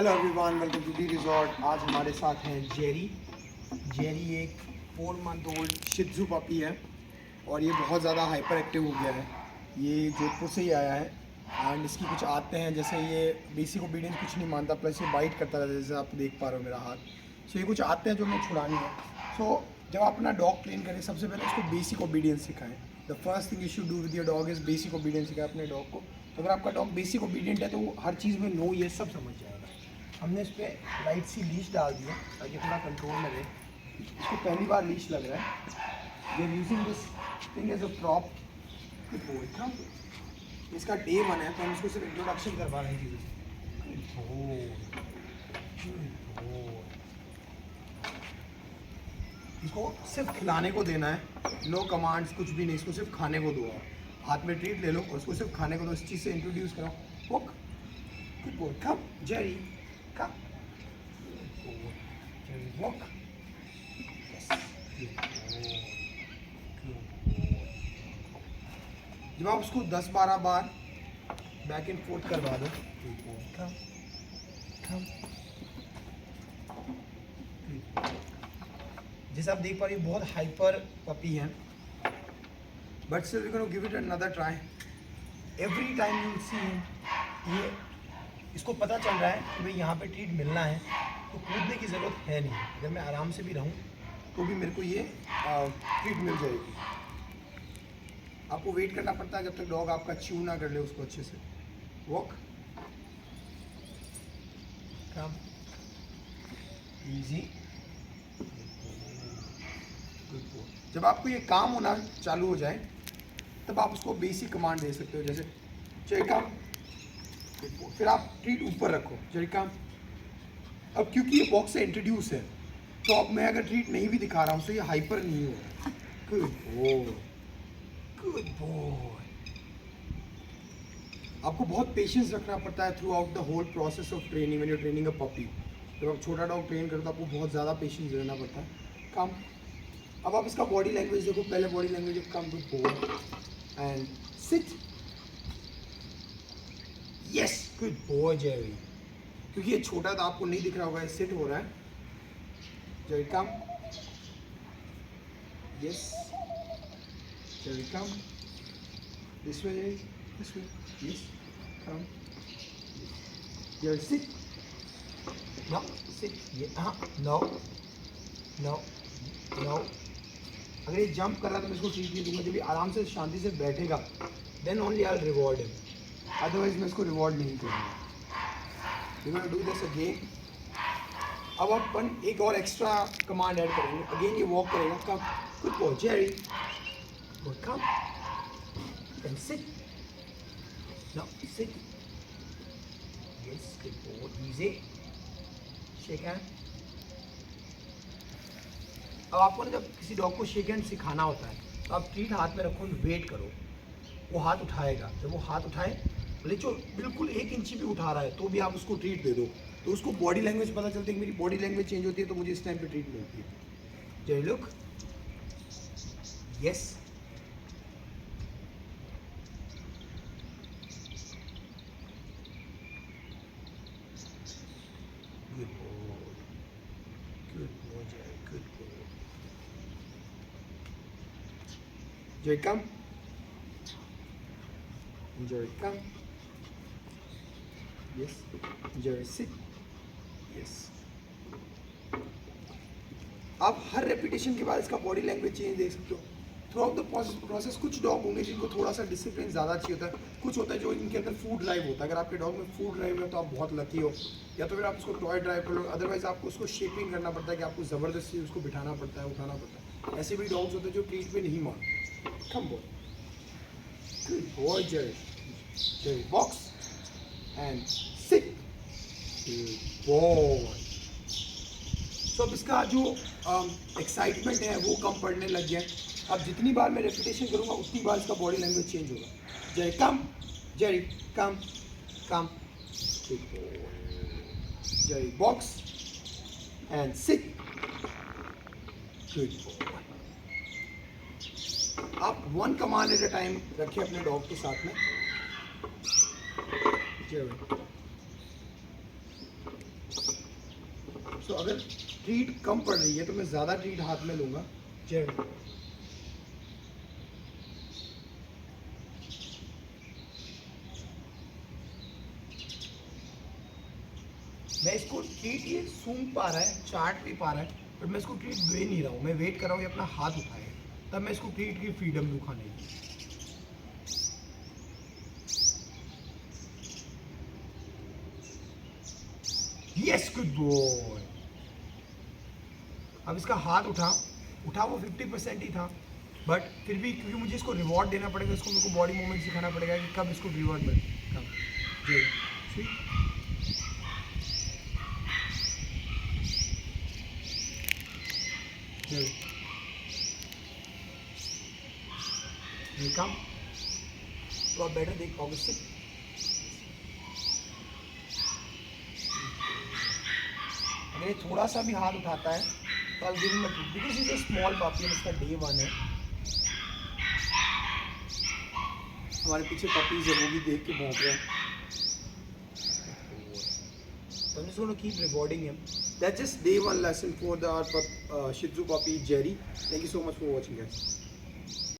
Hello everyone, welcome to the resort. आज हमारे साथ हैं जेरी। जेरी एक 4 मंथ ओल्ड शित्जू पपी है और ये बहुत ज़्यादा हाइपर एक्टिव हो गया है। ये जोधपुर से ही आया है एंड इसकी कुछ आदतें हैं, जैसे ये बेसिक ओबीडियंस कुछ नहीं मानता, प्लस ये बाइट करता रहता है, जैसे आप देख पा रहे हो मेरा हाथ। सो ये कुछ आदतें हैं जो हमें छुड़ानी है। सो जब आप अपना डॉग ट्रेन करें, सबसे पहले उसको बेसिक ओबीडियंस सिखाएं। The first thing you should do with your dog is basic obedience सिखाएं अपने डॉग को। तो अगर आपका डॉग बेसिक ओबीडियंट है तो वो हर चीज़ में नो ये सब समझ जाएगा। हमने इस पर लाइट सी लीश डाल दी है ताकि थोड़ा कंट्रोल में रहे। इसको पहली बार लीश लग रहा है। We are using this thing as a prop to बोल था। इसका डे 1 है तो हम इसको सिर्फ इंट्रोडक्शन करवा रहे हैं चीज़ों से। इसको सिर्फ खिलाने को देना है, नो कमांड्स, कुछ भी नहीं। इसको सिर्फ खाने को दो। हाथ में ट्रीट ले लो और उसको सिर्फ खाने को दो। इस चीज़ से इंट्रोड्यूस करो। वॉक, गुड बॉय, कम जेरी, कम जेरी, वॉक। जब आप उसको 10-12 बार बैक एंड फोर्थ करवा दो, कम कम। जैसे आप देख पा रहे हो बहुत हाइपर पपी है, but still we can give it another try. Every time you see him, ये इसको पता चल रहा है कि भाई यहाँ पे ट्रीट मिलना है तो कूदने की ज़रूरत है नहीं। अगर मैं आराम से भी रहूँ तो भी मेरे को ये ट्रीट मिल जाएगी। आपको वेट करना पड़ता है जब तक डॉग आपका च्यू ना कर ले उसको अच्छे से। वॉक, कम, इजी। जब आपको ये काम होना चालू हो जाए तब आप उसको बेसिक कमांड दे सकते हो, जैसे चल कम, फिर आप ट्रीट ऊपर रखो, चल कम। अब क्योंकि ये बॉक्स से इंट्रोड्यूस है तो अब मैं अगर ट्रीट नहीं भी दिखा रहा हूँ तो ये हाइपर नहीं हो रहा है। Good boy, good boy. आपको बहुत पेशेंस रखना पड़ता है throughout the whole process of training when you are training a puppy. जब आप छोटा डॉग ट्रेन करते हो तो आपको बहुत ज़्यादा पेशेंस रहना पड़ता है। कम। अब आप इसका बॉडी लैंग्वेज देखो। पहले body language come, good boy and sit. Yes, good boy Jerry. क्योंकि ये छोटा था आपको नहीं दिख रहा होगा, ये सिट हो रहा है। Jerry come, yes Jerry come, this way Jerry, this way, yes come, Jerry sit, no sit, ये हाँ, नो नो नो। अगर ये जंप कर रहा है तो मैं इसको ट्रीट नहीं दूंगा। जब ये आराम से शांति से बैठेगा then only I will reward him, otherwise मैं इसको रिवॉर्ड नहीं करूँगा। You will do this again. अब अपन एक और एक्स्ट्रा कमांड ऐड करेंगे। अगेन ये वॉक करेगा, come, good boy Jerry, good, come and sit, no sit, yes good boy, easy, shake hand. अब आपको ना जब किसी डॉग को शेक हैंड सिखाना होता है तो आप ट्रीट हाथ में रखो, वेट करो, वो हाथ उठाएगा। जब वो हाथ उठाए, भले जो बिल्कुल 1 इंच भी उठा रहा है तो भी आप उसको ट्रीट दे दो, तो उसको बॉडी लैंग्वेज पता चलती है कि मेरी बॉडी लैंग्वेज चेंज होती है तो मुझे इस टाइम पे ट्रीट मिलती है। जय look, yes, good boy, good boy जय, गुड बॉय जय, कम जय, कम, यस जय, सिट, यस। आप हर रेपिटेशन के बाद इसका बॉडी लैंग्वेज चेंज देख सकते हो थ्रू आउट द प्रोसेस। कुछ डॉग होंगे जिनको थोड़ा सा डिसिप्लिन ज़्यादा चाहिए होता है, कुछ होता है जो इनके अंदर फूड ड्राइव होता है। अगर आपके डॉग में फूड ड्राइव है तो आप बहुत लकी हो, या तो फिर आप उसको टॉय ड्राइव कर लो, अदरवाइज आपको उसको शेपिंग करना पड़ता है कि आपको ज़बरदस्ती उसको बिठाना पड़ता है, उठाना पड़ता है। ऐसे भी डॉग्स होते हैं जो ट्रीट पे नहीं मानते। Come boy, good boy Jerry, Jerry box and sit, good boy. तो अब इसका जो एक्साइटमेंट है वो कम पड़ने लग गया। अब जितनी बार मैं रेपिटेशन करूँगा उतनी बार इसका बॉडी लैंग्वेज चेंज होगा। Jerry come, Jerry come, come, Jerry box and sit, good boy. आप 1 कमांड एट अ टाइम रखिए अपने डॉग के साथ में। जेरी तो अगर ट्रीट कम पड़ रही है तो मैं ज़्यादा ट्रीट हाथ में लूँगा। जेरी मैं इसको ट्रीट ये सूंघ पा रहा है, चाट भी पा रहा है, बट मैं इसको ट्रीट दे नहीं रहा हूँ। मैं वेट कर रहा हूँ ये अपना हाथ उठाए, तब मैं इसको ट्रीट की फ्रीडम दूँ खाने की। Yes, good boy. अब इसका हाथ उठा वो 50% ही था, बट फिर भी क्योंकि मुझे इसको रिवॉर्ड देना पड़ेगा, इसको मेरे को बॉडी मूवमेंट सिखाना पड़ेगा कि कब इसको रिवॉर्ड मिले। कब जी सी कम तो आप बेटर देख पाओगे इससे। अगर ये थोड़ा सा भी हाथ उठाता है तो I'll give him a treat because he's a small puppy and इसका day 1 है। हमारे पीछे पपीज है, वो भी देख के भौंक रहे हैं। So I'm just going to keep rewarding him. That's just day 1 lesson for the Shih Tzu puppy Jerry. Thank you so much for watching, guys.